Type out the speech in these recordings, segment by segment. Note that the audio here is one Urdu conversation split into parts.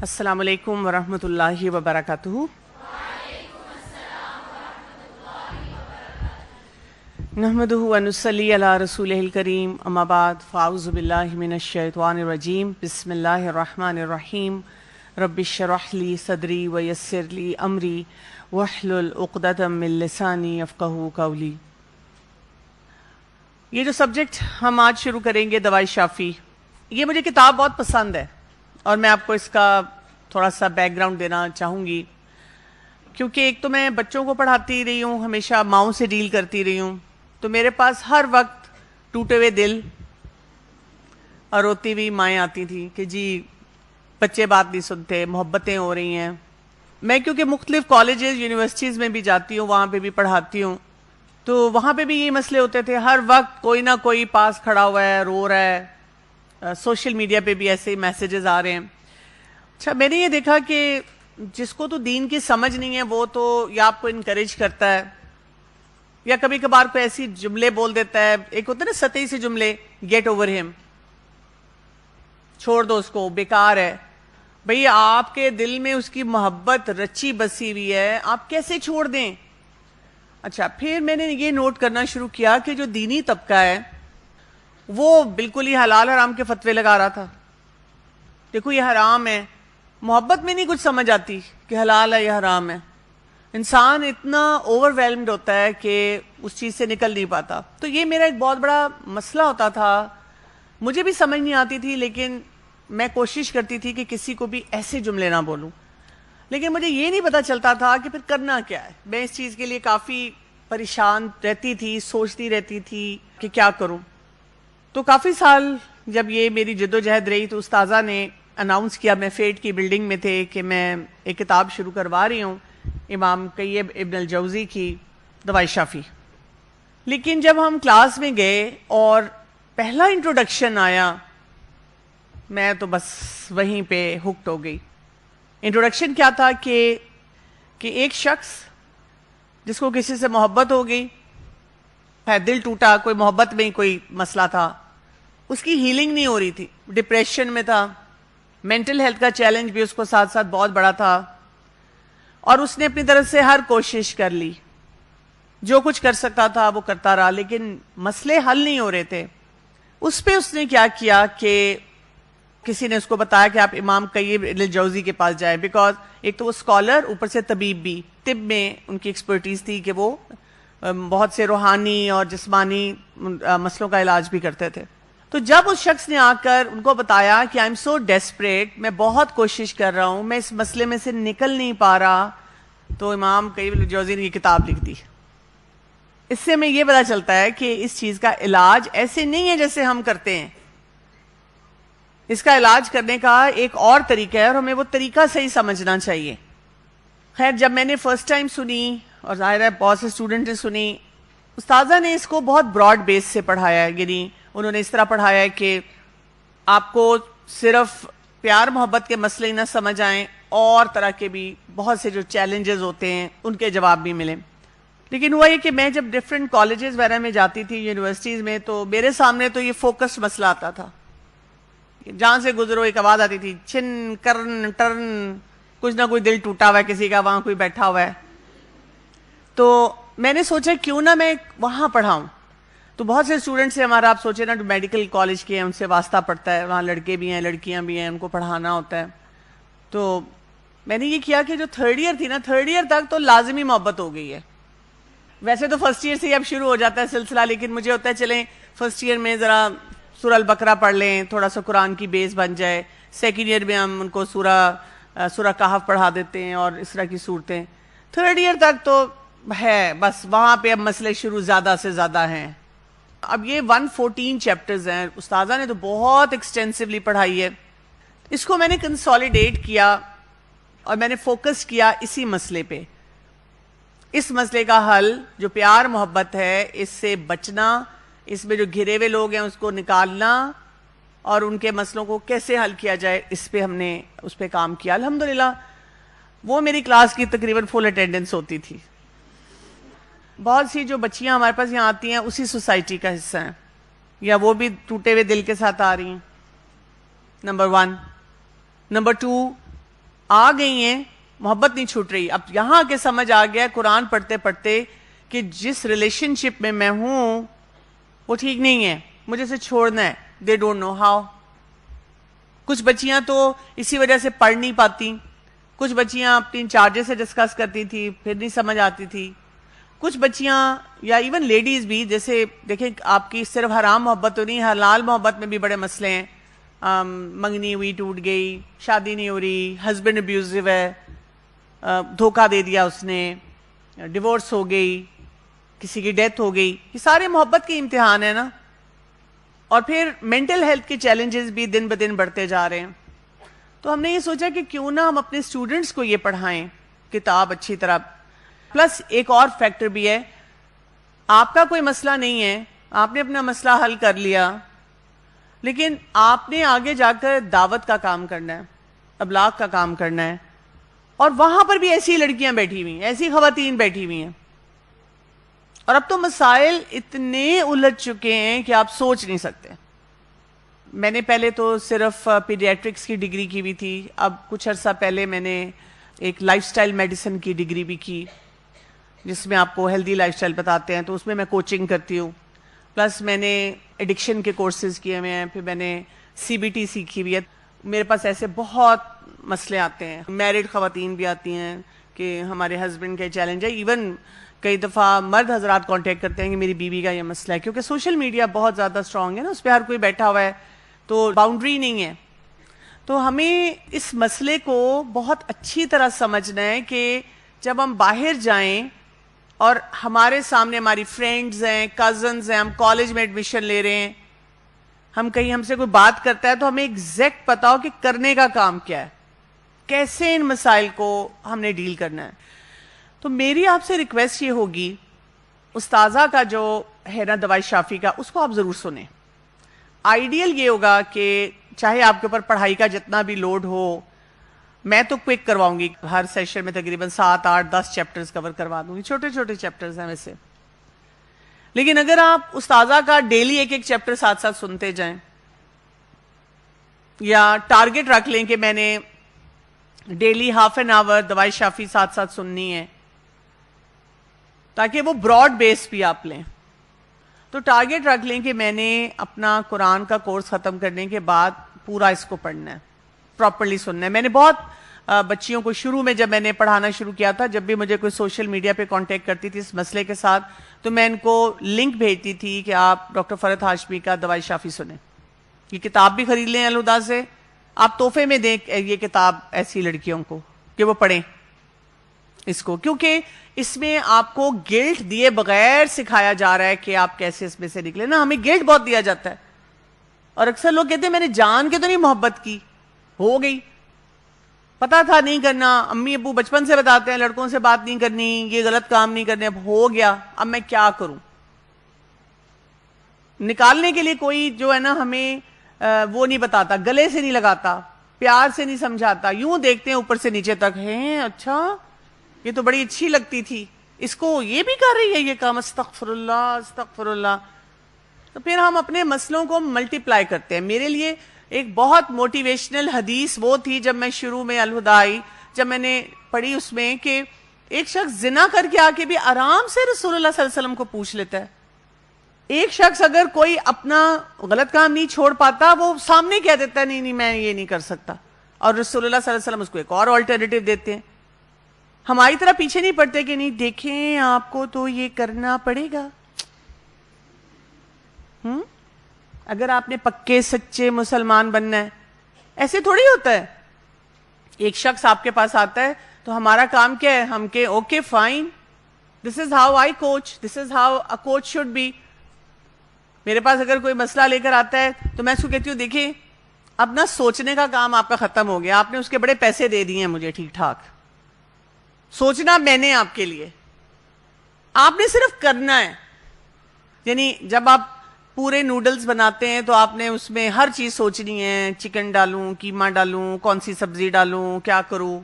السلام علیکم ورحمۃ اللہ وبرکاتہ. نحمدہ ونصلی علی رسولہ الکریم. اما بعد فاعوذ باللہ من الشیطان الرجیم. بسم اللہ الرحمن الرحیم. رب اشرح لی صدری ویسر لی امری واحلل عقدۃ من لسانی یفقہوا قولی. یہ جو سبجیکٹ ہم آج شروع کریں گے دوائی شافی، یہ مجھے کتاب بہت پسند ہے اور میں آپ کو اس کا تھوڑا سا بیک گراؤنڈ دینا چاہوں گی، کیونکہ ایک تو میں بچوں کو پڑھاتی رہی ہوں، ہمیشہ ماؤں سے ڈیل کرتی رہی ہوں، تو میرے پاس ہر وقت ٹوٹے ہوئے دل اور روتی ہوئی مائیں آتی تھیں کہ جی بچے بات نہیں سنتے، محبتیں ہو رہی ہیں. میں کیونکہ مختلف کالجز یونیورسٹیز میں بھی جاتی ہوں، وہاں پہ بھی پڑھاتی ہوں، تو وہاں پہ بھی یہ مسئلے ہوتے تھے. ہر وقت کوئی نہ کوئی پاس کھڑا ہوا ہے، رو رہا ہے. سوشل میڈیا پہ بھی ایسے میسیجز آ رہے ہیں. اچھا، میں نے یہ دیکھا کہ جس کو تو دین کی سمجھ نہیں ہے وہ تو یا آپ کو انکریج کرتا ہے یا کبھی کبھار کوئی ایسی جملے بول دیتا ہے. ایک ہوتا ہے نا سطحی سے جملے، گیٹ اوور ہم، چھوڑ دو اس کو، بیکار ہے. بھئی آپ کے دل میں اس کی محبت رچی بسی ہوئی ہے، آپ کیسے چھوڑ دیں؟ اچھا، پھر میں نے یہ نوٹ کرنا شروع کیا کہ جو دینی طبقہ ہے وہ بالکل ہی حلال حرام کے فتوے لگا رہا تھا. دیکھو یہ حرام ہے، محبت میں نہیں کچھ سمجھ آتی کہ حلال ہے یا حرام ہے. انسان اتنا اوور ویلمڈ ہوتا ہے کہ اس چیز سے نکل نہیں پاتا. تو یہ میرا ایک بہت بڑا مسئلہ ہوتا تھا. مجھے بھی سمجھ نہیں آتی تھی، لیکن میں کوشش کرتی تھی کہ کسی کو بھی ایسے جملے نہ بولوں. لیکن مجھے یہ نہیں پتا چلتا تھا کہ پھر کرنا کیا ہے. میں اس چیز کے لیے کافی پریشان رہتی تھی، سوچتی رہتی تھی کہ کیا کروں. تو کافی سال جب یہ میری جدوجہد رہی تو استاذہ نے اناؤنس کیا، میں فیڈ کی بلڈنگ میں تھے، کہ میں ایک کتاب شروع کروا رہی ہوں امام قیم ابن الجوزی کی دوائی شافی. لیکن جب ہم کلاس میں گئے اور پہلا انٹروڈکشن آیا، میں تو بس وہیں پہ ہکٹ ہو گئی. انٹروڈکشن کیا تھا کہ ایک شخص جس کو کسی سے محبت ہو گئی ہے، دل ٹوٹا، کوئی محبت میں ہی کوئی مسئلہ تھا، اس کی ہیلنگ نہیں ہو رہی تھی، ڈپریشن میں تھا، مینٹل ہیلتھ کا چیلنج بھی اس کو ساتھ ساتھ بہت بڑا تھا، اور اس نے اپنی طرف سے ہر کوشش کر لی، جو کچھ کر سکتا تھا وہ کرتا رہا، لیکن مسئلے حل نہیں ہو رہے تھے. اس پہ اس نے کیا کیا کہ کسی نے اس کو بتایا کہ آپ امام قیم ابن الجوزی کے پاس جائیں، بیکاز ایک تو وہ اسکالر، اوپر سے طبیب بھی، طب میں ان کی ایکسپرٹیز تھی کہ وہ بہت سے روحانی اور جسمانی مسئلوں کا علاج بھی کرتے تھے. تو جب اس شخص نے آ کر ان کو بتایا کہ آئی ایم سو ڈیسپریٹ، میں بہت کوشش کر رہا ہوں، میں اس مسئلے میں سے نکل نہیں پا رہا، تو امام قیم ابن الجوزی نے یہ کتاب لکھ دی. اس سے ہمیں یہ پتا چلتا ہے کہ اس چیز کا علاج ایسے نہیں ہے جیسے ہم کرتے ہیں. اس کا علاج کرنے کا ایک اور طریقہ ہے اور ہمیں وہ طریقہ صحیح سمجھنا چاہیے. خیر، جب میں نے فرسٹ ٹائم سنی اور ظاہر ہے بہت سے اسٹوڈنٹ نے سنی، استاذہ نے اس کو بہت براڈ بیس سے پڑھایا ہے. یعنی انہوں نے اس طرح پڑھایا ہے کہ آپ کو صرف پیار محبت کے مسئلے نہ سمجھ آئیں، اور طرح کے بھی بہت سے جو چیلنجز ہوتے ہیں ان کے جواب بھی ملیں. لیکن ہوا یہ کہ میں جب ڈفرینٹ کالجز وغیرہ میں جاتی تھی، یونیورسٹیز میں، تو میرے سامنے تو یہ فوکس مسئلہ آتا تھا. جہاں سے گزرو ایک آواز آتی تھی، چھن کرن ٹرن، کچھ نہ کوئی دل ٹوٹا ہوا ہے کسی کا، وہاں کوئی بیٹھا ہوا ہے. تو میں نے سوچا کیوں نہ میں وہاں پڑھاؤں. تو بہت سے اسٹوڈنٹس سے ہمارا، آپ سوچیں نا، جو میڈیکل کالج کے ہیں ان سے واسطہ پڑتا ہے، وہاں لڑکے بھی ہیں لڑکیاں بھی ہیں، ان کو پڑھانا ہوتا ہے. تو میں نے یہ کیا کہ جو تھرڈ ایئر تھی نا، تھرڈ ایئر تک تو لازمی محبت ہو گئی ہے. ویسے تو فرسٹ ایئر سے ہی اب شروع ہو جاتا ہے سلسلہ، لیکن مجھے ہوتا ہے چلیں فرسٹ ایئر میں ذرا سورہ البقرہ پڑھ لیں، تھوڑا سا قرآن کی بیس بن جائے. سیکنڈ ایئر میں ہم ان کو سورہ کہف پڑھا دیتے ہیں اور اس طرح کی صورتیں. تھرڈ ایئر تک تو ہے، بس وہاں پہ اب مسئلے شروع زیادہ سے زیادہ ہیں. اب یہ 114 چیپٹرز ہیں، استاذہ نے تو بہت ایکسٹینسولی پڑھائی ہے. اس کو میں نے کنسالیڈیٹ کیا اور میں نے فوکس کیا اسی مسئلے پہ. اس مسئلے کا حل جو پیار محبت ہے، اس سے بچنا، اس میں جو گھرے ہوئے لوگ ہیں اس کو نکالنا، اور ان کے مسئلوں کو کیسے حل کیا جائے، اس پہ ہم نے اس پہ کام کیا. الحمدللہ وہ میری کلاس کی تقریباً فل اٹینڈنس ہوتی تھی. بہت سی جو بچیاں ہمارے پاس یہاں آتی ہیں اسی سوسائٹی کا حصہ ہیں، یا وہ بھی ٹوٹے ہوئے دل کے ساتھ آ رہی ہیں. نمبر 1. نمبر 2، آ گئی ہیں, محبت نہیں چھوٹ رہی. اب یہاں آ کے سمجھ آ گیا قرآن پڑھتے پڑھتے کہ جس ریلیشن شپ میں ہوں وہ ٹھیک نہیں ہے, مجھے اسے چھوڑنا ہے. They don't know how. کچھ بچیاں تو اسی وجہ سے پڑھ نہیں پاتی, کچھ بچیاں اپنی انچارجز سے ڈسکس کرتی تھی, پھر نہیں سمجھ آتی تھی. کچھ بچیاں یا ایون لیڈیز بھی, جیسے دیکھیں آپ کی صرف حرام محبت تو نہیں, حلال محبت میں بھی بڑے مسئلے ہیں. منگنی ہوئی ٹوٹ گئی, شادی نہیں ہو رہی, ہسبینڈ ابیوزو ہے, دھوکہ دے دیا اس نے, ڈیورس ہو گئی, کسی کی ڈیتھ ہو گئی. یہ سارے محبت کے امتحان ہیں نا. اور پھر مینٹل ہیلتھ کے چیلنجز بھی دن بدن بڑھتے جا رہے ہیں. تو ہم نے یہ سوچا کہ کیوں نہ ہم اپنے اسٹوڈنٹس کو یہ پڑھائیں کتاب اچھی طرح. پلس ایک اور فیکٹر بھی ہے, آپ کا کوئی مسئلہ نہیں ہے, آپ نے اپنا مسئلہ حل کر لیا, لیکن آپ نے آگے جا کر دعوت کا کام کرنا ہے, ابلاغ کا کام کرنا ہے. اور وہاں پر بھی ایسی لڑکیاں بیٹھی ہوئی ہیں, ایسی خواتین بیٹھی ہوئی ہیں. اور اب تو مسائل اتنے الجھ چکے ہیں کہ آپ سوچ نہیں سکتے. میں نے پہلے تو صرف پیڈیاٹرکس کی ڈگری کی بھی تھی, اب کچھ عرصہ پہلے میں نے ایک لائف سٹائل میڈیسن کی ڈگری بھی کی, جس میں آپ کو ہیلدی لائف سٹائل بتاتے ہیں, تو اس میں میں کوچنگ کرتی ہوں. پلس میں نے ایڈکشن کے کورسز کیے ہوئے ہیں, پھر میں نے CBT سیکھی ہوئی ہے. میرے پاس ایسے بہت مسئلے آتے ہیں, میرڈ خواتین بھی آتی ہیں کہ ہمارے ہسبینڈ کے چیلنج ہے. ایون کئی دفعہ مرد حضرات کانٹیکٹ کرتے ہیں کہ میری بیوی کا یہ مسئلہ ہے, کیونکہ سوشل میڈیا بہت زیادہ اسٹرانگ ہے نا, اس پہ ہر کوئی بیٹھا ہوا ہے, تو باؤنڈری نہیں ہے. تو ہمیں اس مسئلے کو بہت اچھی طرح سمجھنا ہے کہ جب ہم باہر جائیں اور ہمارے سامنے ہماری فرینڈز ہیں, کزنز ہیں, ہم کالج میں ایڈمیشن لے رہے ہیں, ہم کہیں ہم سے کوئی بات کرتا ہے تو ہمیں ایگزیکٹ پتا ہو کہ کرنے کا کام کیا ہے, کیسے ان مسائل کو ہم نے ڈیل کرنا ہے. تو میری آپ سے ریکویسٹ یہ ہوگی, استاذہ کا جو ہے نا دوائی شافی کا, اس کو آپ ضرور سنیں. آئیڈیل یہ ہوگا کہ چاہے آپ کے اوپر پڑھائی کا جتنا بھی لوڈ ہو, میں تو کوئک کرواؤں گی, ہر سیشن میں تقریباً 7, 8, 10 چیپٹرز کور کروا دوں گی, چھوٹے چھوٹے چیپٹرز ہیں ویسے. لیکن اگر آپ استاذہ کا ڈیلی ایک ایک چیپٹر ساتھ ساتھ سنتے جائیں, یا ٹارگٹ رکھ لیں کہ میں نے ڈیلی ½ این آور دوائی شافی ساتھ ساتھ سننی ہے, تاکہ وہ براڈ بیس بھی آپ لیں. تو ٹارگٹ رکھ لیں کہ میں نے اپنا قرآن کا کورس ختم کرنے کے بعد پورا اس کو پڑھنا ہے, پراپرلی سننا ہے. میں نے بہت بچیوں کو شروع میں جب میں نے پڑھانا شروع کیا تھا, جب بھی مجھے کوئی سوشل میڈیا پہ کانٹیکٹ کرتی تھی اس مسئلے کے ساتھ, تو میں ان کو لنک بھیجتی تھی کہ آپ ڈاکٹر فرحت ہاشمی کا دوائی شافی سنیں. یہ کتاب بھی خرید لیں الہدا سے, آپ تحفے میں دیں یہ کتاب ایسی لڑکیوں کو کہ وہ پڑھیں اس کو, کیونکہ اس میں آپ کو گلٹ دیے بغیر سکھایا جا رہا ہے کہ آپ کیسے اس میں سے نکلے نا. ہمیں گلٹ بہت دیا جاتا ہے, اور اکثر لوگ کہتے ہیں میں نے جان کے تو نہیں محبت کی, ہو گئی, پتا تھا نہیں کرنا, امی ابو بچپن سے بتاتے ہیں لڑکوں سے بات نہیں کرنی, یہ غلط کام نہیں کرنے, اب ہو گیا, اب میں کیا کروں. نکالنے کے لیے کوئی جو ہے نا ہمیں وہ نہیں بتاتا, گلے سے نہیں لگاتا, پیار سے نہیں سمجھاتا, یوں دیکھتے ہیں اوپر سے نیچے تک, ہیں اچھا یہ تو بڑی اچھی لگتی تھی, اس کو یہ بھی کر رہی ہے یہ کام, استغفر اللہ استغفر اللہ. تو پھر ہم اپنے مسئلوں کو ملٹی پلائی کرتے ہیں. میرے لیے ایک بہت موٹیویشنل حدیث وہ تھی جب میں شروع میں الہدا آئی, جب میں نے پڑھی اس میں کہ ایک شخص زنا کر کے آ کے بھی آرام سے رسول اللہ صلی اللہ علیہ وسلم کو پوچھ لیتا ہے. ایک شخص اگر کوئی اپنا غلط کام نہیں چھوڑ پاتا, وہ سامنے کہہ دیتا ہے نہیں نہیں میں یہ نہیں کر سکتا, اور رسول اللہ صلی اللہ علیہ وسلم اس کو ایک اور آلٹرنیٹو دیتے ہیں. ہماری طرح پیچھے نہیں پڑتے کہ نہیں دیکھیں آپ کو تو یہ کرنا پڑے گا. اگر آپ نے پکے سچے مسلمان بننا ہے, ایسے تھوڑی ہوتا ہے. ایک شخص آپ کے پاس آتا ہے تو ہمارا کام کیا ہے, ہم کہ okay fine, this is how I coach, this is how a coach should be. میرے پاس اگر کوئی مسئلہ لے کر آتا ہے تو میں اس کو کہتی ہوں دیکھیں اب نہ سوچنے کا کام آپ کا ختم ہو گیا, آپ نے اس کے بڑے پیسے دے دیے ہیں مجھے, ٹھیک ٹھاک, سوچنا میں نے آپ کے لیے, آپ نے صرف کرنا ہے. یعنی جب آپ پورے نوڈلز بناتے ہیں تو آپ نے اس میں ہر چیز سوچنی ہے, چکن ڈالوں, قیمہ ڈالوں, کون سی سبزی ڈالوں, کیا کروں.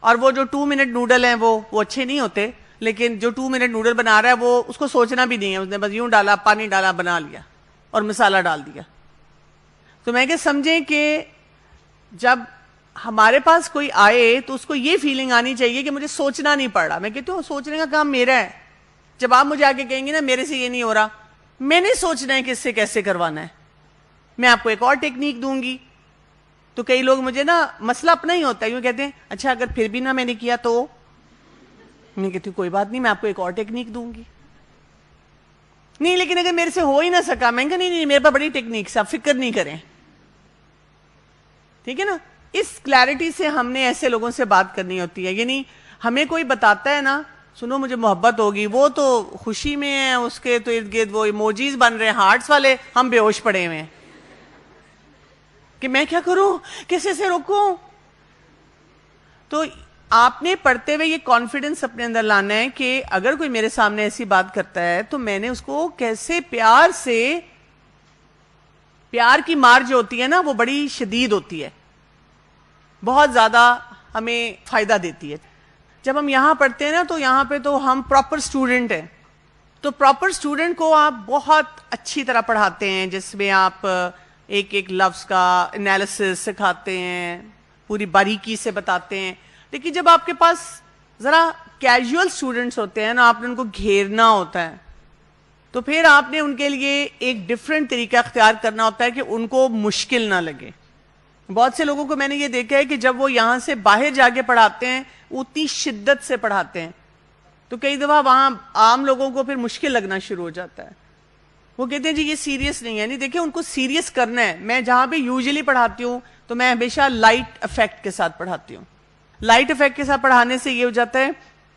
اور وہ جو 2 منٹ نوڈل ہیں وہ اچھے نہیں ہوتے, لیکن جو 2 منٹ نوڈل بنا رہا ہے وہ اس کو سوچنا بھی نہیں ہے, اس نے بس یوں ڈالا, پانی ڈالا, بنا لیا اور مسالہ ڈال دیا. تو میں کہ سمجھیں کہ جب ہمارے پاس کوئی آئے تو اس کو یہ فیلنگ آنی چاہیے کہ مجھے سوچنا نہیں پڑ رہا. میں کہتی ہوں سوچنے کا کام میرا ہے. جب آپ مجھے آگے کہیں گے نا میرے سے یہ نہیں ہو رہا, میں نے سوچنا ہے کہ اس سے کیسے کروانا ہے. میں آپ کو ایک اور ٹیکنیک دوں گی. تو کئی لوگ مجھے نا مسئلہ اپنا ہی ہوتا ہے, یوں کہتے ہیں اچھا اگر پھر بھی نہ میں نے کیا تو, میں کہتی ہوں کوئی بات نہیں, میں آپ کو ایک اور ٹیکنیک دوں گی. نہیں لیکن اگر میرے سے ہو ہی نہ سکا, میں کہا نہیں میرے پاس بڑی ٹیکنیکس, آپ فکر نہیں کریں. ٹھیک ہے نا. اس کلیرٹی سے ہم نے ایسے لوگوں سے بات کرنی ہوتی ہے. یعنی ہمیں کوئی بتاتا ہے نا, سنو مجھے محبت ہوگی, وہ تو خوشی میں ہے, اس کے تو ارد گرد وہ ایموجیز بن رہے ہیں ہارٹس والے, ہم بے ہوش پڑے ہوئے ہیں کہ میں کیا کروں, کیسے سے روکوں. تو آپ نے پڑھتے ہوئے یہ کانفیڈنس اپنے اندر لانا ہے کہ اگر کوئی میرے سامنے ایسی بات کرتا ہے تو میں نے اس کو کیسے پیار سے, پیار کی مار جو ہوتی ہے نا وہ بڑی شدید ہوتی ہے, بہت زیادہ ہمیں فائدہ دیتی ہے. جب ہم یہاں پڑھتے ہیں نا تو یہاں پہ تو ہم پراپر اسٹوڈنٹ ہیں. تو پراپر اسٹوڈنٹ کو آپ بہت اچھی طرح پڑھاتے ہیں, جس میں آپ ایک ایک لفظ کا انالیسس سکھاتے ہیں, پوری باریکی سے بتاتے ہیں. لیکن جب آپ کے پاس ذرا کیجول اسٹوڈنٹس ہوتے ہیں نا, آپ نے ان کو گھیرنا ہوتا ہے, تو پھر آپ نے ان کے لیے ایک ڈفرینٹ طریقہ اختیار کرنا ہوتا ہے کہ ان کو مشکل نہ لگے. بہت سے لوگوں کو میں نے یہ دیکھا ہے کہ جب وہ یہاں سے باہر جا کے پڑھاتے ہیں اتنی شدت سے پڑھاتے ہیں تو کئی دفعہ وہاں عام لوگوں کو پھر مشکل لگنا شروع ہو جاتا ہے. وہ کہتے ہیں جی یہ سیریس نہیں ہے. نہیں دیکھیں, ان کو سیریس کرنا ہے. میں جہاں پہ یوزلی پڑھاتی ہوں تو میں ہمیشہ لائٹ افیکٹ کے ساتھ پڑھاتی ہوں. لائٹ افیکٹ کے ساتھ پڑھانے سے یہ ہو جاتا ہے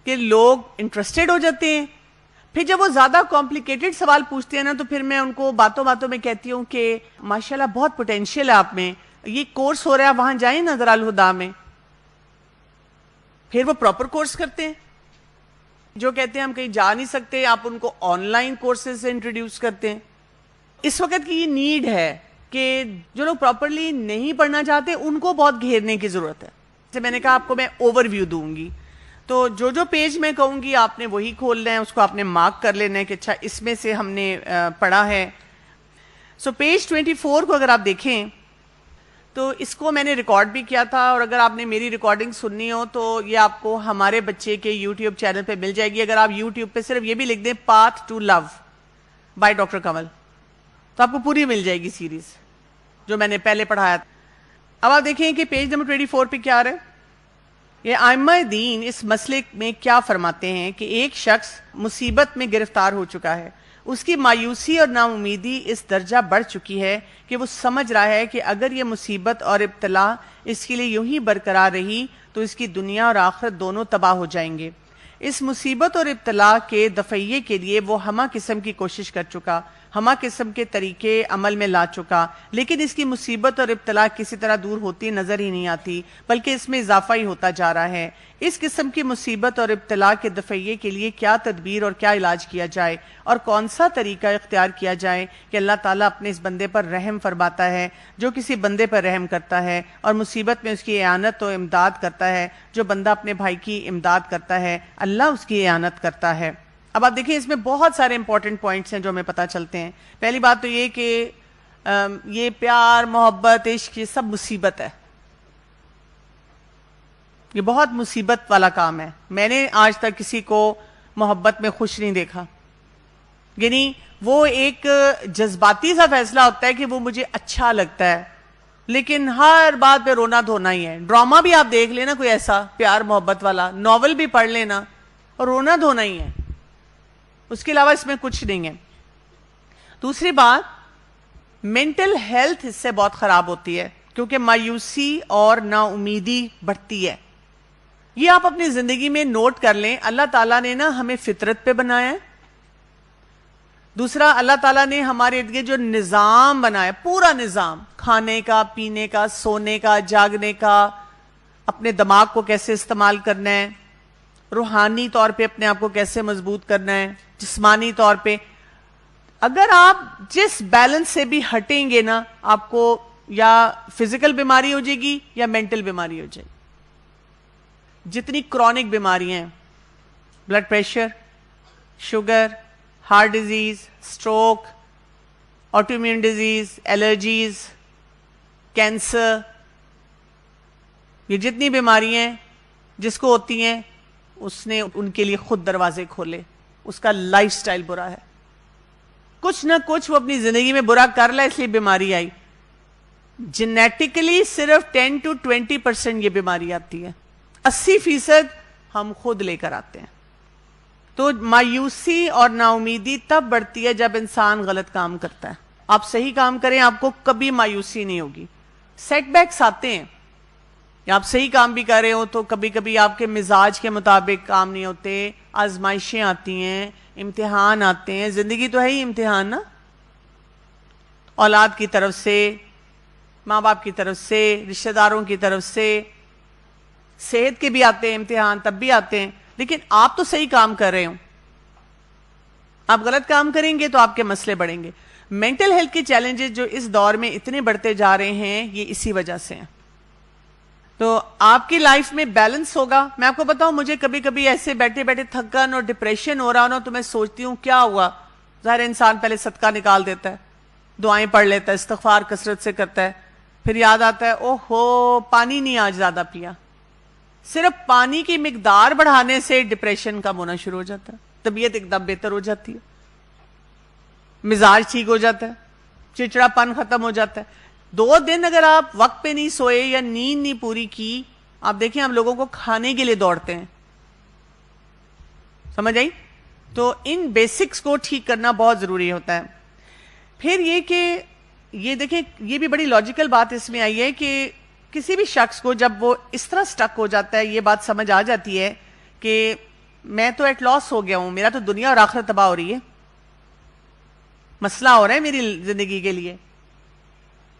کہ لوگ انٹرسٹیڈ ہو جاتے ہیں. پھر جب وہ زیادہ کمپلیکیٹڈ سوال پوچھتے ہیں نا تو پھر میں ان کو باتوں باتوں میں کہتی ہوں کہ ماشاءاللہ بہت پوٹینشیل ہے آپ میں, یہ کورس ہو رہا ہے وہاں جائیں نظر الہدا میں. پھر وہ پراپر کورس کرتے ہیں. جو کہتے ہیں ہم کہیں جا نہیں سکتے, آپ ان کو آن لائن کورسز سے انٹروڈیوس کرتے ہیں. اس وقت کی یہ نیڈ ہے کہ جو لوگ پراپرلی نہیں پڑھنا چاہتے ان کو بہت گھیرنے کی ضرورت ہے. جیسے میں نے کہا آپ کو میں اوور ویو دوں گی, تو جو پیج میں کہوں گی آپ نے وہی کھولنا ہے, اس کو آپ نے مارک کر لینا ہے کہ اچھا اس میں سے ہم نے پڑھا ہے. سو پیج 24 کو اگر آپ دیکھیں تو اس کو میں نے ریکارڈ بھی کیا تھا, اور اگر آپ نے میری ریکارڈنگ سننی ہو تو یہ آپ کو ہمارے بچے کے یوٹیوب چینل پہ مل جائے گی. اگر آپ یوٹیوب پہ صرف یہ بھی لکھ دیں path to love by doctor Kamal تو آپ کو پوری مل جائے گی سیریز جو میں نے پہلے پڑھایا. اب آپ دیکھیں کہ پیج نمبر 24 پہ کیا آ رہا ہے. یہ ائمہ دین اس مسئلے میں کیا فرماتے ہیں کہ ایک شخص مصیبت میں گرفتار ہو چکا ہے, اس کی مایوسی اور ناامیدی اس درجہ بڑھ چکی ہے کہ وہ سمجھ رہا ہے کہ اگر یہ مصیبت اور ابتلا اس کے لیے یوں ہی برقرار رہی تو اس کی دنیا اور آخرت دونوں تباہ ہو جائیں گے. اس مصیبت اور ابتلا کے دفعیے کے لیے وہ ہمہ قسم کی کوشش کر چکا, ہمہ قسم کے طریقے عمل میں لا چکا, لیکن اس کی مصیبت اور ابتلا کسی طرح دور ہوتی نظر ہی نہیں آتی, بلکہ اس میں اضافہ ہی ہوتا جا رہا ہے. اس قسم کی مصیبت اور ابتلا کے دفعیے کے لیے کیا تدبیر اور کیا علاج کیا جائے, اور کون سا طریقہ اختیار کیا جائے کہ اللہ تعالیٰ اپنے اس بندے پر رحم فرماتا ہے جو کسی بندے پر رحم کرتا ہے, اور مصیبت میں اس کی اعانت و امداد کرتا ہے. جو بندہ اپنے بھائی کی امداد کرتا ہے اللہ اس کی اعانت کرتا ہے. اب آپ دیکھیں اس میں بہت سارے امپورٹنٹ پوائنٹس ہیں جو ہمیں پتہ چلتے ہیں. پہلی بات تو یہ کہ یہ پیار محبت عشق یہ سب مصیبت ہے, یہ بہت مصیبت والا کام ہے. میں نے آج تک کسی کو محبت میں خوش نہیں دیکھا. یعنی وہ ایک جذباتی سا فیصلہ ہوتا ہے کہ وہ مجھے اچھا لگتا ہے, لیکن ہر بات پہ رونا دھونا ہی ہے. ڈرامہ بھی آپ دیکھ لینا کوئی ایسا پیار محبت والا, ناول بھی پڑھ لینا, اور رونا دھونا ہی ہے, اس کے علاوہ اس میں کچھ نہیں ہے. دوسری بات, مینٹل ہیلتھ اس سے بہت خراب ہوتی ہے کیونکہ مایوسی اور نا امیدی بڑھتی ہے. یہ آپ اپنی زندگی میں نوٹ کر لیں. اللہ تعالیٰ نے نا ہمیں فطرت پہ بنایا ہے. دوسرا, اللہ تعالیٰ نے ہمارے ارد گرد جو نظام بنایا, پورا نظام, کھانے کا, پینے کا, سونے کا, جاگنے کا, اپنے دماغ کو کیسے استعمال کرنا ہے, روحانی طور پہ اپنے آپ کو کیسے مضبوط کرنا ہے, جسمانی طور پہ, اگر آپ جس بیلنس سے بھی ہٹیں گے نا آپ کو یا فزیکل بیماری ہو جائے گی یا مینٹل بیماری ہو جائے گی. جتنی کرونک بیماریاں ہیں, blood pressure, sugar, heart disease, stroke, autoimmune disease, allergies, cancer, یہ جتنی بیماریاں ہیں جس کو ہوتی ہیں اس نے ان کے لیے خود دروازے کھولے. اس کا لائف سٹائل برا ہے, کچھ نہ کچھ وہ اپنی زندگی میں برا کر لے اس لیے بیماری آئی. جینیٹیکلی صرف 10 to 20% یہ بیماری آتی ہے, 80% ہم خود لے کر آتے ہیں. تو مایوسی اور نا امیدی تب بڑھتی ہے جب انسان غلط کام کرتا ہے. آپ صحیح کام کریں, آپ کو کبھی مایوسی نہیں ہوگی. سیٹ بیکس آتے ہیں, یا آپ صحیح کام بھی کر رہے ہو تو کبھی کبھی آپ کے مزاج کے مطابق کام نہیں ہوتے, آزمائشیں آتی ہیں, امتحان آتے ہیں. زندگی تو ہے ہی امتحان نا, اولاد کی طرف سے, ماں باپ کی طرف سے, رشتہ داروں کی طرف سے, صحت کے بھی آتے ہیں امتحان, تب بھی آتے ہیں. لیکن آپ تو صحیح کام کر رہے ہو, آپ غلط کام کریں گے تو آپ کے مسئلے بڑھیں گے. مینٹل ہیلتھ کے چیلنجز جو اس دور میں اتنے بڑھتے جا رہے ہیں یہ اسی وجہ سے ہیں. تو آپ کی لائف میں بیلنس ہوگا. میں آپ کو بتاؤں, مجھے کبھی کبھی ایسے بیٹھے بیٹھے تھکن اور ڈپریشن ہو رہا نا تو میں سوچتی ہوں کیا ہوا. ظاہر انسان پہلے صدقہ نکال دیتا ہے, دعائیں پڑھ لیتا ہے, استغفار کثرت سے کرتا ہے, پھر یاد آتا ہے اوہ ہو پانی نہیں آج زیادہ پیا. صرف پانی کی مقدار بڑھانے سے ڈپریشن کم ہونا شروع ہو جاتا ہے, طبیعت ایک دم بہتر ہو جاتی ہے, مزاج ٹھیک ہو جاتا ہے, چڑچڑا پن ختم ہو جاتا ہے. 2 دن اگر آپ وقت پہ نہیں سوئے یا نیند نہیں پوری کی, آپ دیکھیں ہم لوگوں کو کھانے کے لیے دوڑتے ہیں, سمجھ آئی؟ تو ان بیسکس کو ٹھیک کرنا بہت ضروری ہوتا ہے. پھر یہ کہ یہ دیکھیں, یہ بھی بڑی لاجیکل بات اس میں آئی ہے کہ کسی بھی شخص کو جب وہ اس طرح سٹک ہو جاتا ہے, یہ بات سمجھ آ جاتی ہے کہ میں تو ایٹ لاس ہو گیا ہوں, میرا تو دنیا اور آخرت تباہ ہو رہی ہے, مسئلہ ہو رہا ہے میری زندگی کے لیے,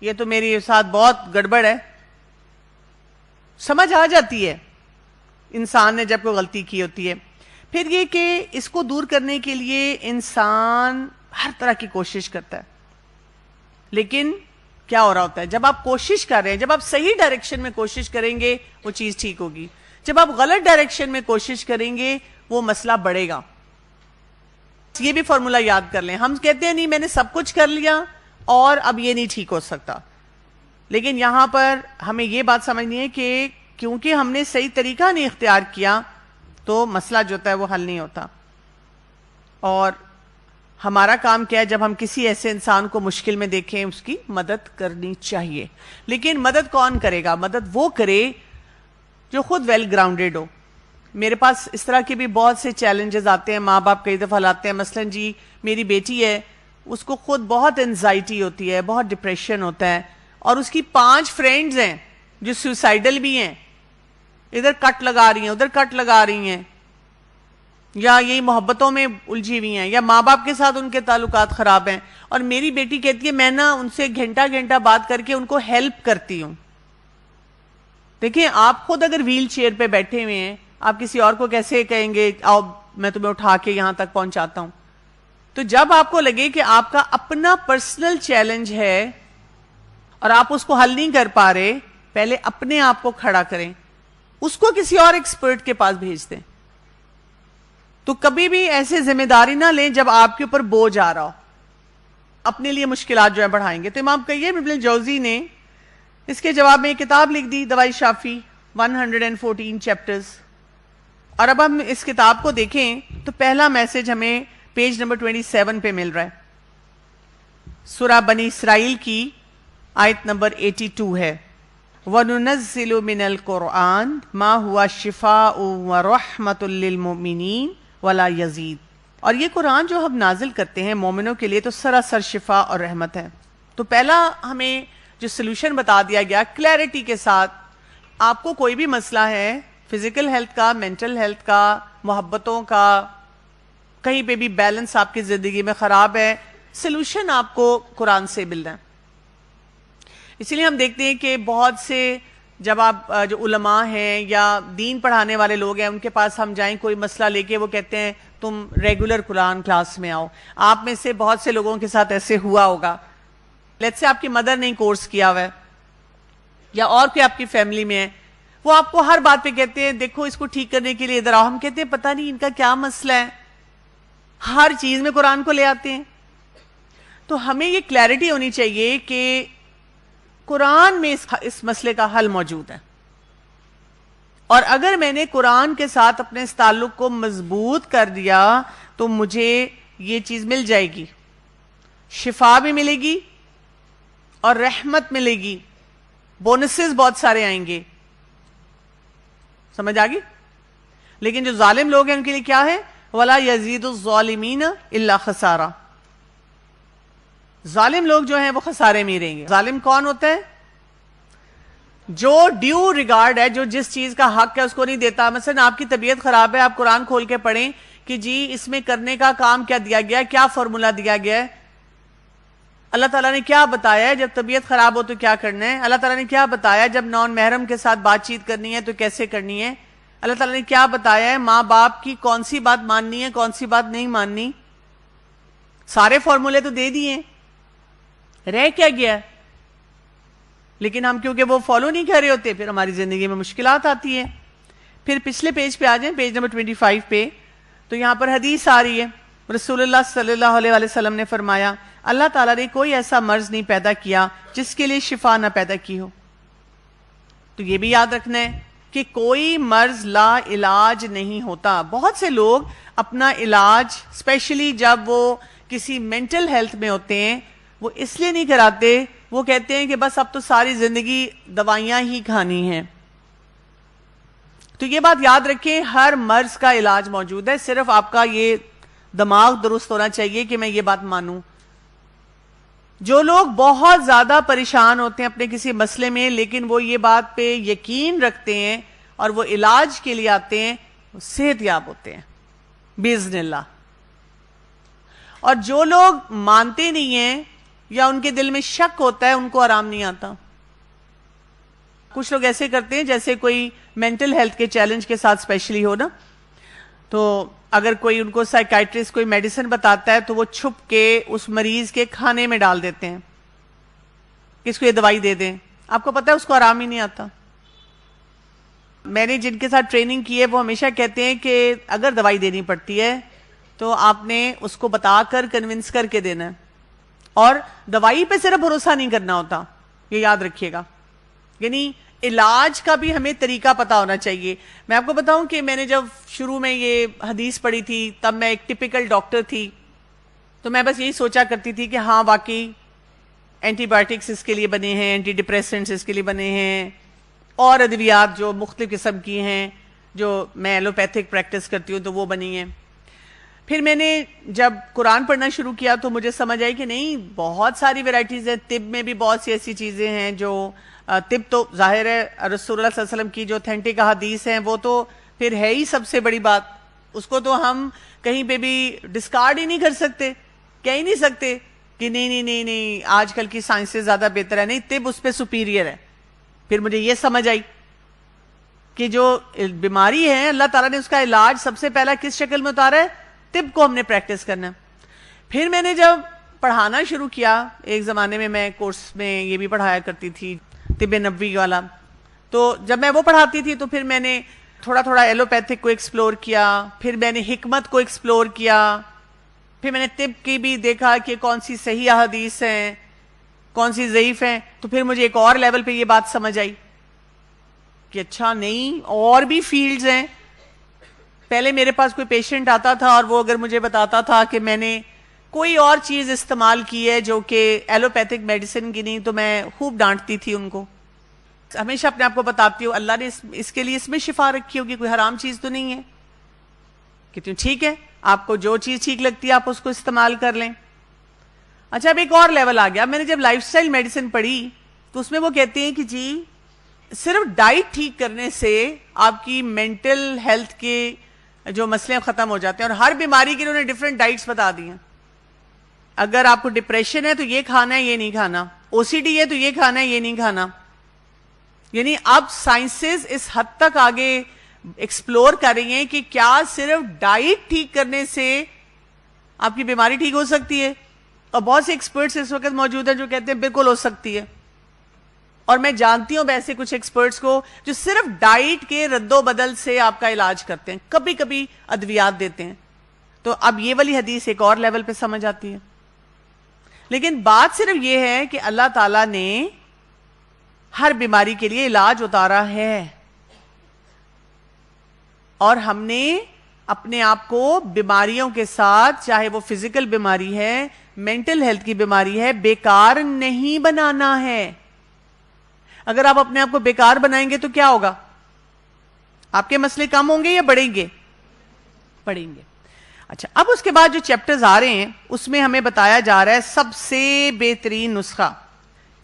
یہ تو میرے ساتھ بہت گڑبڑ ہے. سمجھ آ جاتی ہے انسان نے جب کوئی غلطی کی ہوتی ہے. پھر یہ کہ اس کو دور کرنے کے لیے انسان ہر طرح کی کوشش کرتا ہے, لیکن کیا ہو رہا ہوتا ہے جب آپ کوشش کر رہے ہیں, جب آپ صحیح ڈائریکشن میں کوشش کریں گے وہ چیز ٹھیک ہوگی, جب آپ غلط ڈائریکشن میں کوشش کریں گے وہ مسئلہ بڑھے گا. یہ بھی فارمولا یاد کر لیں. ہم کہتے ہیں نہیں میں نے سب کچھ کر لیا اور اب یہ نہیں ٹھیک ہو سکتا, لیکن یہاں پر ہمیں یہ بات سمجھنی ہے کہ کیونکہ ہم نے صحیح طریقہ نہیں اختیار کیا تو مسئلہ جو ہوتا ہے وہ حل نہیں ہوتا. اور ہمارا کام کیا ہے, جب ہم کسی ایسے انسان کو مشکل میں دیکھیں اس کی مدد کرنی چاہیے. لیکن مدد کون کرے گا؟ مدد وہ کرے جو خود ویل گراؤنڈیڈ ہو. میرے پاس اس طرح کے بھی بہت سے چیلنجز آتے ہیں, ماں باپ کئی دفعہ لاتے ہیں. مثلا جی میری بیٹی ہے, اس کو خود بہت انزائٹی ہوتی ہے, بہت ڈپریشن ہوتا ہے, اور اس کی 5 فرینڈز ہیں جو سوسائڈل بھی ہیں, ادھر کٹ لگا رہی ہیں ادھر کٹ لگا رہی ہیں, یا یہی محبتوں میں الجھی ہوئی ہیں, یا ماں باپ کے ساتھ ان کے تعلقات خراب ہیں. اور میری بیٹی کہتی ہے میں نا ان سے گھنٹہ بات کر کے ان کو ہیلپ کرتی ہوں. دیکھیں آپ خود اگر ویل چیئر پہ بیٹھے ہوئے ہیں, آپ کسی اور کو کیسے کہیں گے آؤ میں تمہیں اٹھا کے یہاں تک پہنچاتا ہوں؟ تو جب آپ کو لگے کہ آپ کا اپنا پرسنل چیلنج ہے اور آپ اس کو حل نہیں کر پا رہے, پہلے اپنے آپ کو کھڑا کریں, اس کو کسی اور ایکسپرٹ کے پاس بھیج دیں. تو کبھی بھی ایسے ذمہ داری نہ لیں جب آپ کے اوپر بوجھ آ رہا ہو, اپنے لیے مشکلات جو ہے بڑھائیں گے. تو امام قیم ابن الجوزی نے اس کے جواب میں ایک کتاب لکھ دی, دوائی شافی, 114 چیپٹرز. اور اب ہم اس کتاب کو دیکھیں تو پہلا میسج ہمیں پیج نمبر 27 پہ مل رہا ہے. سورہ بنی اسرائیل کی آیت نمبر 82 ہے, وَنُنَزِّلُ مِنَ الْقُرْآنِ مَا هُوَ شِفَاءٌ وَرَحْمَةٌ لِّلْمُؤْمِنِينَ وَلَا يَزِيدُ. اور یہ قرآن جو ہم نازل کرتے ہیں مومنوں کے لیے تو سراسر شفا اور رحمت ہے. تو پہلا ہمیں جو سلوشن بتا دیا گیا کلیئرٹی کے ساتھ, آپ کو کوئی بھی مسئلہ ہے, فزیکل ہیلتھ کا, مینٹل ہیلتھ کا, محبتوں کا, کہیں پہ بھی بیلنس آپ کی زندگی میں خراب ہے, سلوشن آپ کو قرآن سے مل رہا ہے. اسی لیے ہم دیکھتے ہیں کہ بہت سے جب آپ جو علماء ہیں یا دین پڑھانے والے لوگ ہیں ان کے پاس ہم جائیں کوئی مسئلہ لے کے, وہ کہتے ہیں تم ریگولر قرآن کلاس میں آؤ. آپ میں سے بہت سے لوگوں کے ساتھ ایسے ہوا ہوگا, لیٹس سے آپ کی مدر نے کورس کیا ہوا ہے یا اور کوئی آپ کی فیملی میں ہے, وہ آپ کو ہر بات پہ کہتے ہیں دیکھو اس کو ٹھیک کرنے کے لیے ادھر آؤ. ہم کہتے ہیں پتہ نہیں ان کا کیا مسئلہ ہے, ہر چیز میں قرآن کو لے آتے ہیں. تو ہمیں یہ کلیئرٹی ہونی چاہیے کہ قرآن میں اس مسئلے کا حل موجود ہے. اور اگر میں نے قرآن کے ساتھ اپنے اس تعلق کو مضبوط کر دیا تو مجھے یہ چیز مل جائے گی، شفا بھی ملے گی اور رحمت ملے گی، بونسز بہت سارے آئیں گے. سمجھ آگی؟ لیکن جو ظالم لوگ ہیں ان کے لیے کیا ہے؟ وَلَا يَزِيدُ الظَّالِمِينَ إِلَّا خَسَارًا. ظالم لوگ جو ہیں وہ خسارے میں رہیں گے. ظالم کون ہوتا ہے؟ جو ڈیو ریگارڈ ہے، جو جس چیز کا حق ہے اس کو نہیں دیتا. مثلا آپ کی طبیعت خراب ہے، آپ قرآن کھول کے پڑھیں کہ جی اس میں کرنے کا کام کیا دیا گیا ہے، کیا فارمولا دیا گیا ہے، اللہ تعالیٰ نے کیا بتایا ہے جب طبیعت خراب ہو تو کیا کرنا ہے، اللہ تعالیٰ نے کیا بتایا جب نان محرم کے ساتھ بات چیت کرنی ہے تو کیسے کرنی ہے، اللہ تعالیٰ نے کیا بتایا ہے ماں باپ کی کون سی بات ماننی ہے کون سی بات نہیں ماننی. سارے فارمولے تو دے دیے، رہ کیا گیا؟ لیکن ہم کیونکہ وہ فالو نہیں کر رہے ہوتے پھر ہماری زندگی میں مشکلات آتی ہیں. پھر پچھلے پیج پہ آ جائیں، پیج نمبر 25 پہ. تو یہاں پر حدیث آ رہی ہے، رسول اللہ صلی اللہ علیہ وسلم نے فرمایا اللہ تعالیٰ نے کوئی ایسا مرض نہیں پیدا کیا جس کے لیے شفا نہ پیدا کی ہو. تو یہ بھی یاد رکھنا ہے کہ کوئی مرض لا علاج نہیں ہوتا. بہت سے لوگ اپنا علاج اسپیشلی جب وہ کسی مینٹل ہیلتھ میں ہوتے ہیں وہ اس لیے نہیں کراتے، وہ کہتے ہیں کہ بس اب تو ساری زندگی دوائیاں ہی کھانی ہیں. تو یہ بات یاد رکھیں، ہر مرض کا علاج موجود ہے، صرف آپ کا یہ دماغ درست ہونا چاہیے کہ میں یہ بات مانوں. جو لوگ بہت زیادہ پریشان ہوتے ہیں اپنے کسی مسئلے میں لیکن وہ یہ بات پہ یقین رکھتے ہیں اور وہ علاج کے لیے آتے ہیں، وہ صحت یاب ہوتے ہیں باذن اللہ. اور جو لوگ مانتے نہیں ہیں یا ان کے دل میں شک ہوتا ہے ان کو آرام نہیں آتا. کچھ لوگ ایسے کرتے ہیں جیسے کوئی مینٹل ہیلتھ کے چیلنج کے ساتھ اسپیشلی ہو نا، تو اگر کوئی ان کو سائیکائٹرسٹ کوئی میڈیسن بتاتا ہے تو وہ چھپ کے اس مریض کے کھانے میں ڈال دیتے ہیں کہ اس کو یہ دوائی دے دیں. آپ کو پتہ ہے اس کو آرام ہی نہیں آتا. میں نے جن کے ساتھ ٹریننگ کی ہے وہ ہمیشہ کہتے ہیں کہ اگر دوائی دینی پڑتی ہے تو آپ نے اس کو بتا کر کنونس کر کے دینا ہے، اور دوائی پہ صرف بھروسہ نہیں کرنا ہوتا، یہ یاد رکھیے گا. یعنی علاج کا بھی ہمیں طریقہ پتا ہونا چاہیے. میں آپ کو بتاؤں کہ میں نے جب شروع میں یہ حدیث پڑھی تھی تب میں ایک ٹپیکل ڈاکٹر تھی، تو میں بس یہی سوچا کرتی تھی کہ ہاں واقعی اینٹی بایوٹکس اس کے لیے بنے ہیں، اینٹی ڈپریسنٹس اس کے لیے بنے ہیں، اور ادویات جو مختلف قسم کی ہیں جو میں ایلوپیتھک پریکٹس کرتی ہوں تو وہ بنی ہیں. پھر میں نے جب قرآن پڑھنا شروع کیا تو مجھے سمجھ آئی کہ نہیں، بہت ساری ویرائٹیز ہیں. طب میں بھی بہت سی ایسی چیزیں ہیں جو طب تو ظاہر ہے رسول اللہ صلی اللہ علیہ وسلم کی جو اتھینٹک احادیث ہیں وہ تو پھر ہے ہی سب سے بڑی بات. اس کو تو ہم کہیں پہ بھی ڈسکارڈ ہی نہیں کر سکتے، کہہ ہی نہیں سکتے کہ نہیں نہیں نہیں نہیں آج کل کی سائنس سے زیادہ بہتر ہے. نہیں، طب اس پہ سپیریئر ہے. پھر مجھے یہ سمجھ آئی کہ جو بیماری ہے اللہ تعالیٰ نے اس کا علاج سب سے پہلا کس شکل میں اتارا ہے؟ طب کو ہم نے پریکٹس کرنا. پھر میں نے جب پڑھانا شروع کیا، ایک زمانے میں میں کورس میں یہ بھی پڑھایا کرتی تھی طب نبوی والا، تو جب میں وہ پڑھاتی تھی تو پھر میں نے تھوڑا تھوڑا ایلوپیتھک کو ایکسپلور کیا، پھر میں نے حکمت کو ایکسپلور کیا، پھر میں نے طب کی بھی دیکھا کہ کون سی صحیح احادیث ہیں کون سی ضعیف ہیں. تو پھر مجھے ایک اور لیول پہ یہ بات سمجھ آئی کہ اچھا نہیں، اور بھی فیلڈز ہیں. پہلے میرے پاس کوئی پیشنٹ آتا تھا اور وہ اگر مجھے بتاتا تھا کہ میں نے کوئی اور چیز استعمال کی ہے جو کہ ایلوپیتھک میڈیسن کی نہیں، تو میں خوب ڈانٹتی تھی ان کو. ہمیشہ اپنے آپ کو بتاتی ہوں اللہ نے اس کے لیے اس میں شفا رکھی ہوگی، کوئی حرام چیز تو نہیں ہے. کہتی ہوں ٹھیک ہے، آپ کو جو چیز ٹھیک لگتی ہے آپ اس کو استعمال کر لیں. اچھا اب ایک اور لیول آ گیا. میں نے جب لائف سٹائل میڈیسن پڑھی تو اس میں وہ کہتے ہیں کہ جی صرف ڈائٹ ٹھیک کرنے سے آپ کی مینٹل ہیلتھ کے جو مسئلے ختم ہو جاتے ہیں، اور ہر بیماری کے انہوں نے ڈفرینٹ ڈائٹس بتا دی ہیں. اگر آپ کو ڈپریشن ہے تو یہ کھانا ہے یہ نہیں کھانا، او سی ڈی ہے تو یہ کھانا ہے یہ نہیں کھانا. یعنی اب سائنسز اس حد تک آگے ایکسپلور کر رہی ہیں کہ کیا صرف ڈائٹ ٹھیک کرنے سے آپ کی بیماری ٹھیک ہو سکتی ہے. اور بہت سے ایکسپرٹس اس وقت موجود ہیں جو کہتے ہیں بالکل ہو سکتی ہے. اور میں جانتی ہوں ایسے کچھ ایکسپرٹس کو جو صرف ڈائٹ کے رد و بدل سے آپ کا علاج کرتے ہیں، کبھی کبھی ادویات دیتے ہیں. تو اب یہ والی حدیث ایک اور لیول پہ سمجھ آتی ہے. لیکن بات صرف یہ ہے کہ اللہ تعالیٰ نے ہر بیماری کے لیے علاج اتارا ہے. اور ہم نے اپنے آپ کو بیماریوں کے ساتھ, چاہے وہ فزیکل بیماری ہے, مینٹل ہیلتھ کی بیماری ہے, بیکار نہیں بنانا ہے. اگر آپ اپنے آپ کو بیکار بنائیں گے تو کیا ہوگا؟ آپ کے مسئلے کم ہوں گے یا بڑھیں گے؟ بڑھیں گے. اچھا, اب اس کے بعد جو چیپٹرز آ رہے ہیں اس میں ہمیں بتایا جا رہا ہے سب سے بہترین نسخہ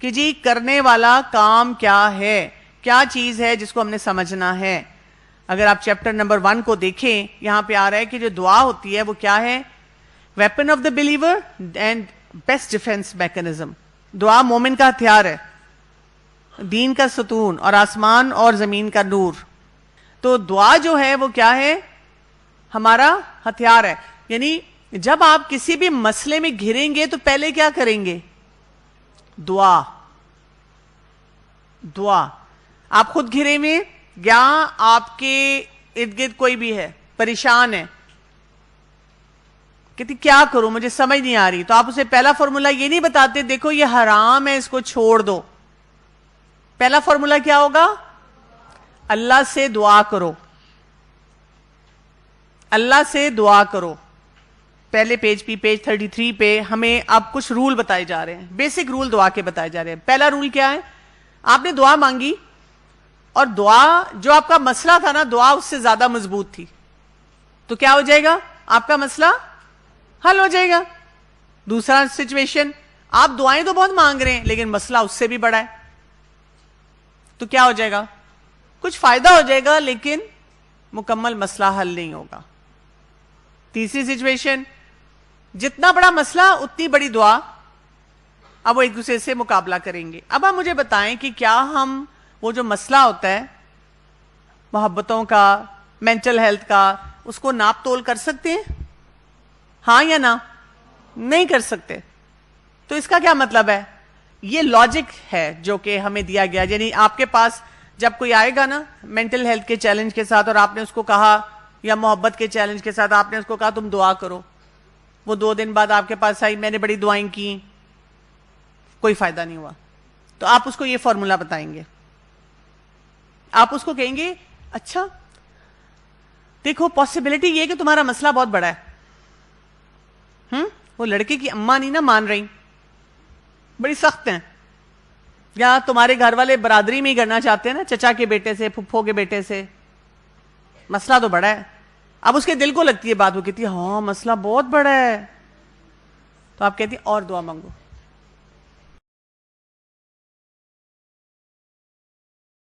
کہ جی کرنے والا کام کیا ہے, کیا چیز ہے جس کو ہم نے سمجھنا ہے. اگر آپ چیپٹر نمبر 1 کو دیکھیں, یہاں پہ آ رہا ہے کہ جو دعا ہوتی ہے وہ کیا ہے؟ Weapon of the believer and best defence mechanism. دعا مومن کا ہتھیار ہے, دین کا ستون اور آسمان اور زمین کا نور. تو دعا جو ہے وہ کیا ہے؟ ہمارا ہتھیار ہے. یعنی جب آپ کسی بھی مسئلے میں گھریں گے تو پہلے کیا کریں گے؟ دعا. دعا. آپ خود گھرے ہوئے یا آپ کے ارد گرد کوئی بھی ہے پریشان ہے, کہتی کیا کروں مجھے سمجھ نہیں آ رہی, تو آپ اسے پہلا فارمولا یہ نہیں بتاتے دیکھو یہ حرام ہے اس کو چھوڑ دو. پہلا فارمولا کیا ہوگا؟ اللہ سے دعا کرو, اللہ سے دعا کرو. پہلے پیج 33 پہ ہمیں اب کچھ رول بتائے جا رہے ہیں, بیسک رول دعا کے بتائے جا رہے ہیں. پہلا رول کیا ہے؟ آپ نے دعا مانگی اور دعا جو آپ کا مسئلہ تھا نا, دعا اس سے زیادہ مضبوط تھی, تو کیا ہو جائے گا؟ آپ کا مسئلہ حل ہو جائے گا. دوسرا سچویشن, آپ دعائیں تو بہت مانگ رہے ہیں لیکن مسئلہ اس سے بھی بڑا ہے, تو کیا ہو جائے گا؟ کچھ فائدہ ہو جائے گا لیکن مکمل مسئلہ حل نہیں ہوگا. تیسری سچویشن, جتنا بڑا مسئلہ اتنی بڑی دعا, اب وہ ایک دوسرے سے مقابلہ کریں گے. اب آپ مجھے بتائیں کہ کیا ہم وہ جو مسئلہ ہوتا ہے محبتوں کا, مینٹل ہیلتھ کا, اس کو ناپ تول کر سکتے ہیں؟ ہاں یا نہ؟ نہیں کر سکتے. تو اس کا کیا مطلب ہے؟ یہ لاجک ہے جو کہ ہمیں دیا گیا. یعنی آپ کے پاس جب کوئی آئے گا نا مینٹل ہیلتھ کے چیلنج کے ساتھ اور آپ نے اس کو کہا, یا محبت کے چیلنج کے ساتھ آپ نے اس کو کہا تم دعا کرو, وہ 2 دن بعد آپ کے پاس آئی, میں نے بڑی دعائیں کی, کوئی فائدہ نہیں ہوا, تو آپ اس کو یہ فارمولا بتائیں گے. آپ اس کو کہیں گے اچھا دیکھو پاسبلٹی یہ کہ تمہارا مسئلہ بہت بڑا ہے, وہ لڑکے کی اماں نہیں نا مان رہی, بڑی سخت ہیں, یا تمہارے گھر والے برادری میں ہی کرنا چاہتے ہیں نا, چچا کے بیٹے سے, پھپھو کے بیٹے سے, مسئلہ تو بڑا ہے. اب اس کے دل کو لگتی ہے بات, وہ کہتی ہے ہاں مسئلہ بہت بڑا ہے, تو آپ کہتی ہیں اور دعا مانگو.